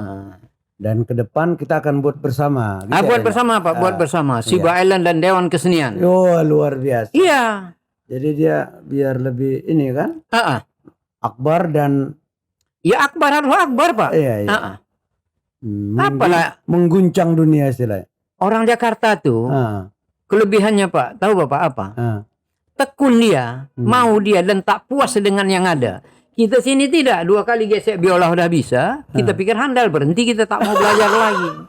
Speaker 2: Dan ke depan kita akan buat bersama. Gitu
Speaker 1: Buat
Speaker 2: ya,
Speaker 1: bersama Pak, buat bersama. Siba Island dan Dewan Kesenian.
Speaker 2: Oh, luar biasa.
Speaker 1: Iya.
Speaker 2: Jadi dia biar lebih ini kan, akbar dan
Speaker 1: ya akbar harus akbar Pak.
Speaker 2: iya. Mengguncang dunia istilahnya.
Speaker 1: Orang Jakarta tuh kelebihannya Pak, tahu Bapak apa? Tekun dia, mau dia dan tak puas dengan yang ada. Kita sini tidak, 2 kali gesek biola udah bisa, kita pikir handal, berhenti, kita tak mau belajar lagi.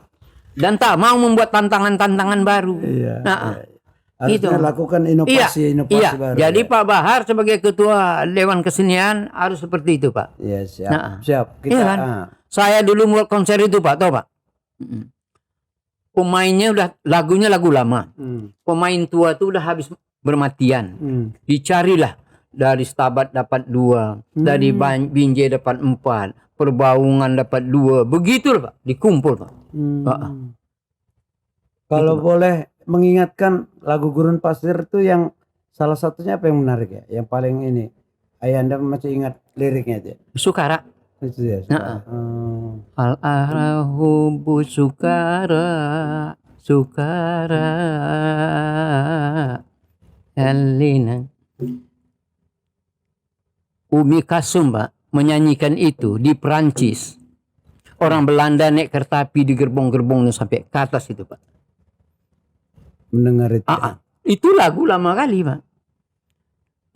Speaker 1: Dan tak mau membuat tantangan-tantangan baru.
Speaker 2: Iya. Harusnya lakukan inovasi baru.
Speaker 1: Jadi Pak Bahar sebagai ketua Dewan Kesenian harus seperti itu Pak.
Speaker 2: Iya, siap. Kita,
Speaker 1: iya kan? Saya dulu buat konser itu Pak, tahu Pak? Pemainnya udah lagunya lagu lama. Pemain tua tuh udah habis bermatian. Dicarilah dari Stabat dapat 2, dari Binjai dapat 4, Perbaungan dapat 2, begitu Pak, dikumpul Pak.
Speaker 2: Kalau boleh mengingatkan lagu Gurun Pasir itu yang salah satunya apa yang menarik ya? Yang paling ini, Ayanda masih ingat liriknya aja?
Speaker 1: Sukara.
Speaker 2: Itu ya.
Speaker 1: Al-arahubu sukara, sukara, alina. Umi Kasum Pak menyanyikan itu di Perancis. Orang Belanda naik kereta api di gerbong-gerbongnya sampai ke atas itu Pak.
Speaker 2: Mendengar itu.
Speaker 1: Itu lagu lama kali Pak.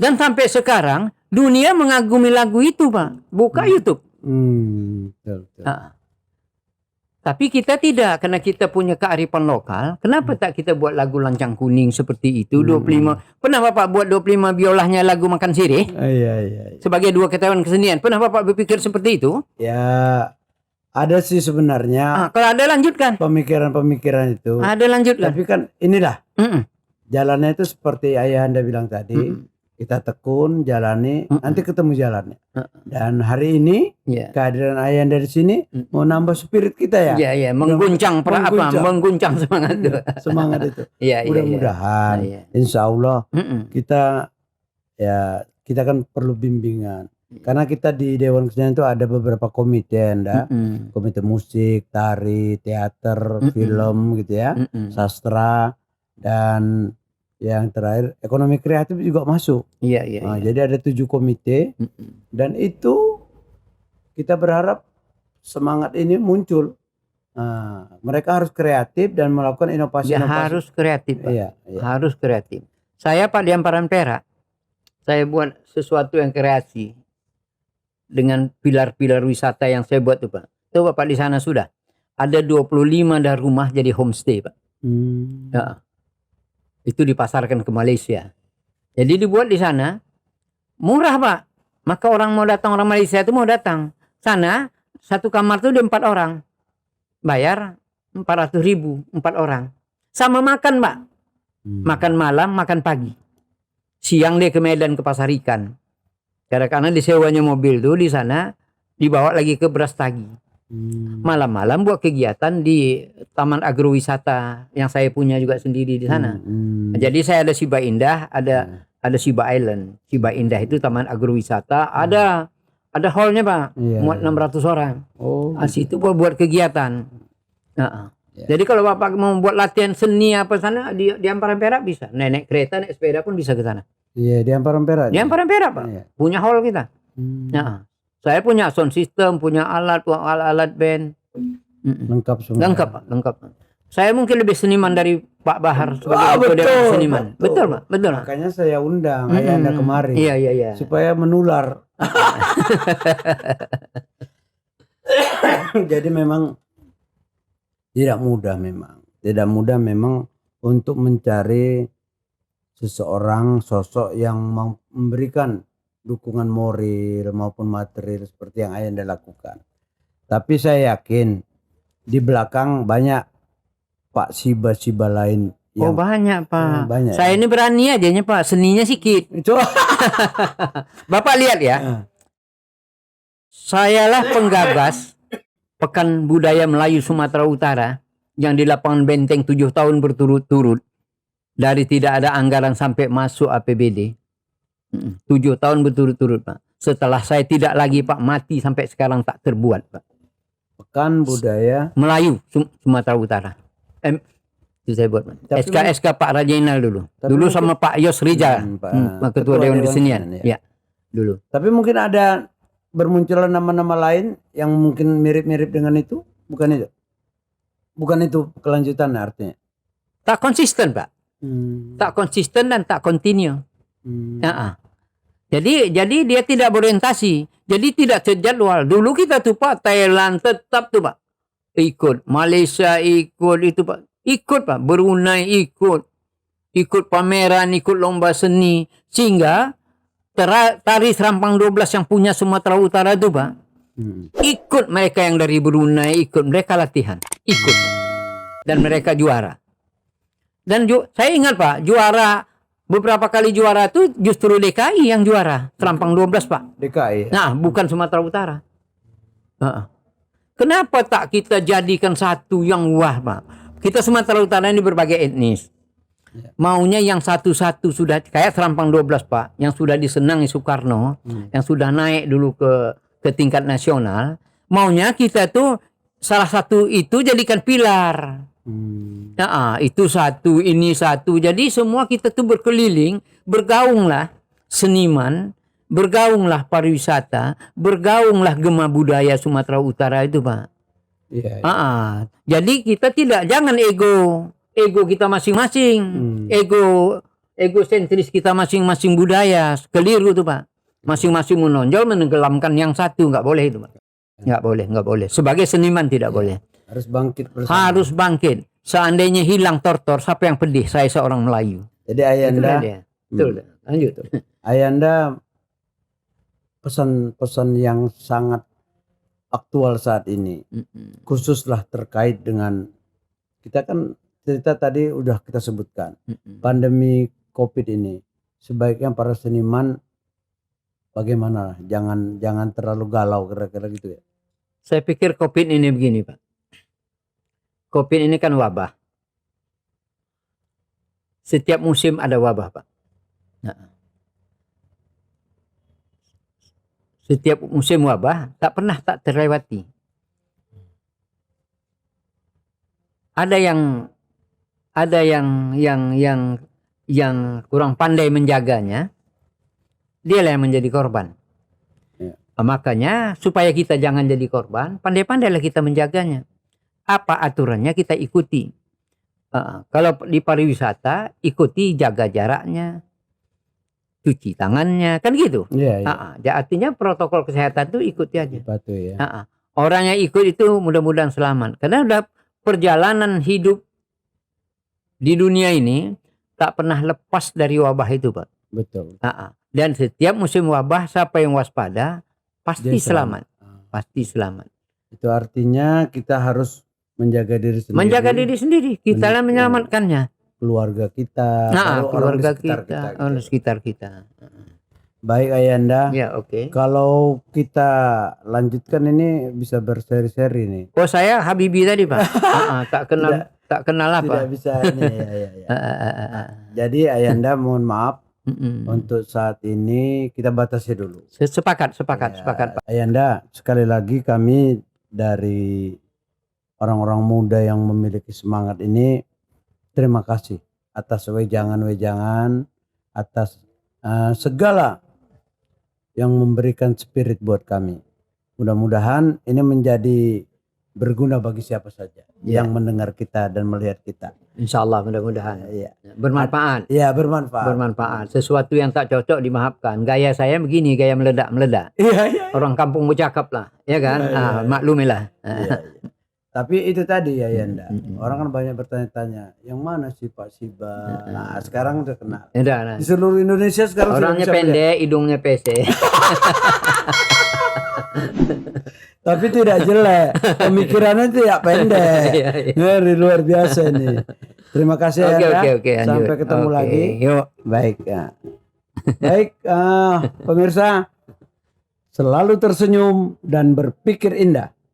Speaker 1: Dan sampai sekarang dunia mengagumi lagu itu Pak. Buka YouTube.
Speaker 2: Betul.
Speaker 1: Tapi kita tidak, karena kita punya kearifan lokal. Kenapa tak kita buat lagu Lancang Kuning seperti itu? 25. Pernah Bapak buat 25 biolahnya lagu Makan Sirih?
Speaker 2: Iya.
Speaker 1: Sebagai 2 ketawan kesenian. Pernah Bapak berpikir seperti itu?
Speaker 2: Ya, ada sih sebenarnya.
Speaker 1: Kalau ada lanjutkan.
Speaker 2: Pemikiran itu.
Speaker 1: Ada lanjutkan.
Speaker 2: Tapi kan inilah. Jalannya itu seperti Ayahanda bilang tadi. Kita tekun, jalani, nanti ketemu jalannya. Dan hari ini kehadiran Ayahanda di sini mau nambah spirit kita ya.
Speaker 1: Iya, mengguncang mengguncang semangat itu.
Speaker 2: Semangat itu. Mudah-mudahan insya Allah kita kan perlu bimbingan. Karena kita di Dewan Kesenian itu ada beberapa komite, komite musik, tari, teater, film gitu ya, sastra, dan yang terakhir ekonomi kreatif juga masuk. Iya. Jadi ada 7 komite dan itu kita berharap semangat ini muncul. Mereka harus kreatif dan melakukan inovasi.
Speaker 1: Harus kreatif Pak.
Speaker 2: Iya.
Speaker 1: Harus kreatif. Saya Pak di Amparan Perak, saya buat sesuatu yang kreasi dengan pilar-pilar wisata yang saya buat tuh Pak. Tuh Bapak di sana sudah ada 25 dah rumah jadi homestay Pak. Itu dipasarkan ke Malaysia. Jadi dibuat di sana murah Pak. Maka orang Malaysia itu mau datang. Sana 1 kamar tuh ada 4 orang. Bayar 400.000 4 orang. Sama makan Pak. Makan malam, makan pagi. Siang dia ke Medan ke pasar ikan. Karena disewanya mobil tuh di sana dibawa lagi ke Brastagi. Malam-malam buat kegiatan di Taman Agrowisata yang saya punya juga sendiri di sana. Jadi saya ada Siba Indah, ada Siba Island. Siba Indah itu Taman Agrowisata, ada hallnya Pak, muat 600 orang. Situ buat kegiatan. Jadi kalau Bapak mau buat latihan seni apa sana di Amparan Perak bisa. Naik kereta, naik sepeda pun bisa ke sana.
Speaker 2: Iya, di Amparan Perak.
Speaker 1: Di Amparan Perak Pak, punya hall kita. Saya punya sound system, punya alat band.
Speaker 2: Lengkap semua.
Speaker 1: Lengkap Pak, lengkap. Saya mungkin lebih seniman dari Pak Bahar sebagai seniman. Betul Pak, betul.
Speaker 2: Makanya saya undang Ayahanda kemarin.
Speaker 1: Iya.
Speaker 2: Supaya menular. Jadi memang tidak mudah memang untuk mencari seseorang sosok yang memberikan dukungan moral maupun material seperti yang Ayahanda lakukan. Tapi saya yakin di belakang banyak Pak Siba lain.
Speaker 1: Banyak Pak.
Speaker 2: Banyak.
Speaker 1: Saya ini berani aja Pak, seninya sedikit. Bapak lihat ya. Sayalah penggagas Pekan Budaya Melayu Sumatera Utara yang di lapangan Benteng 7 tahun berturut-turut. Dari tidak ada anggaran sampai masuk APBD. 7 tahun berturut-turut Pak. Setelah saya tidak lagi Pak, mati sampai sekarang tak terbuat Pak.
Speaker 2: Pekan Budaya
Speaker 1: Melayu Sumatera Utara. Itu saya buat.
Speaker 2: Tapi
Speaker 1: SK Pak Rajainal dulu.
Speaker 2: Tapi
Speaker 1: Dulu
Speaker 2: mungkin-
Speaker 1: sama Pak Yos Rijal,
Speaker 2: Pak-
Speaker 1: Ketua Dewan Kesenian.
Speaker 2: ya.
Speaker 1: Ya, dulu.
Speaker 2: Tapi mungkin ada bermunculan nama-nama lain yang mungkin mirip-mirip dengan itu, bukan itu? Bukan itu kelanjutan artinya.
Speaker 1: Tak konsisten, Pak. Tak konsisten dan tak continue. Jadi dia tidak berorientasi. Jadi tidak terjadwal. Dulu kita tuh Pak, Thailand tetap tuh Pak. Ikut. Malaysia ikut itu Pak. Ikut Pak. Brunei ikut. Ikut pameran, ikut lomba seni. Sehingga tari Serampang 12 yang punya Sumatera Utara itu Pak. Ikut mereka yang dari Brunei, ikut. Mereka latihan. Ikut. Dan mereka juara. Dan saya ingat Pak, juara beberapa kali juara itu justru DKI yang juara. Serampang 12 Pak.
Speaker 2: DKI.
Speaker 1: Nah, bukan Sumatera Utara. Kenapa tak kita jadikan satu yang wah Pak? Kita Sumatera Utara ini berbagai etnis. Maunya yang satu-satu sudah kayak Serampang 12 Pak, yang sudah disenangi Soekarno, yang sudah naik dulu ke tingkat nasional. Maunya kita tuh salah satu itu jadikan pilar. Itu satu, ini satu. Jadi semua kita tuh berkeliling, bergaunglah seniman, bergaunglah pariwisata, bergaunglah gema budaya Sumatera Utara itu Pak. Jadi kita jangan ego kita masing-masing, egosentris kita masing-masing budaya, keliru tuh Pak. Masing-masing menonjol menenggelamkan yang satu, nggak boleh itu Pak. Nggak boleh. Sebagai seniman tidak boleh.
Speaker 2: Harus bangkit bersama.
Speaker 1: Harus bangkit. Seandainya hilang tortor, siapa yang pedih? Saya seorang Melayu.
Speaker 2: Jadi Ayanda,
Speaker 1: Betul. Lanjut.
Speaker 2: Ayanda pesan-pesan yang sangat aktual saat ini, khususlah terkait dengan kita kan cerita tadi udah kita sebutkan pandemi COVID ini. Sebaiknya para seniman bagaimana? Jangan terlalu galau kira-kira gitu ya.
Speaker 1: Saya pikir COVID ini begini Pak. COVID ini kan wabah. Setiap musim ada wabah Pak. Setiap musim wabah tak pernah tak terlewati. Ada yang kurang pandai menjaganya, dialah yang menjadi korban. Makanya supaya kita jangan jadi korban, pandai-pandailah kita menjaganya. Apa aturannya kita ikuti. Kalau di pariwisata, ikuti jaga jaraknya, cuci tangannya, kan gitu. Artinya protokol kesehatan itu ikuti aja.
Speaker 2: Patuh ya.
Speaker 1: Orang yang ikut itu mudah-mudahan selamat. Karena udah perjalanan hidup di dunia ini tak pernah lepas dari wabah itu Pak.
Speaker 2: Betul.
Speaker 1: Dan setiap musim wabah siapa yang waspada pasti selamat. Pasti selamat.
Speaker 2: Itu artinya kita harus menjaga diri sendiri.
Speaker 1: Menjaga diri sendiri. Kita lah menyelamatkannya.
Speaker 2: Keluarga kita.
Speaker 1: Keluarga kita. Orang di sekitar kita.
Speaker 2: Baik Ayanda.
Speaker 1: Ya oke.
Speaker 2: Kalau kita lanjutkan ini bisa berseri-seri nih.
Speaker 1: Oh saya Habibie tadi Pak. Tak kenal apa.
Speaker 2: Tidak bisa ini. Jadi Ayanda mohon maaf. Untuk saat ini kita batasi dulu.
Speaker 1: Sepakat Pak.
Speaker 2: Ayanda, sekali lagi kami dari orang-orang muda yang memiliki semangat ini terima kasih atas wejangan-wejangan, atas segala yang memberikan spirit buat kami. Mudah-mudahan ini menjadi berguna bagi siapa saja yang mendengar kita dan melihat kita.
Speaker 1: Insya Allah mudah-mudahan. Bermanfaat.
Speaker 2: Iya bermanfaat.
Speaker 1: Bermanfaat. Sesuatu yang tak cocok dimaafkan. Gaya saya begini, gaya meledak.
Speaker 2: Iya.
Speaker 1: Orang kampung bercakap lah, ya kan? Maklumilah.
Speaker 2: Tapi itu tadi ya Yanda. Orang kan banyak bertanya-tanya, yang mana sih Pak Siba? Nah sekarang udah kenal. Di seluruh Indonesia sekarang
Speaker 1: orangnya pendek, hidungnya pesek.
Speaker 2: Tapi tidak jelek, pemikirannya tidak pendek. Ngeri luar biasa nih. Terima kasih ya. Sampai ketemu lagi.
Speaker 1: Yuk.
Speaker 2: Baik ya. Baik pemirsa, selalu tersenyum dan berpikir indah.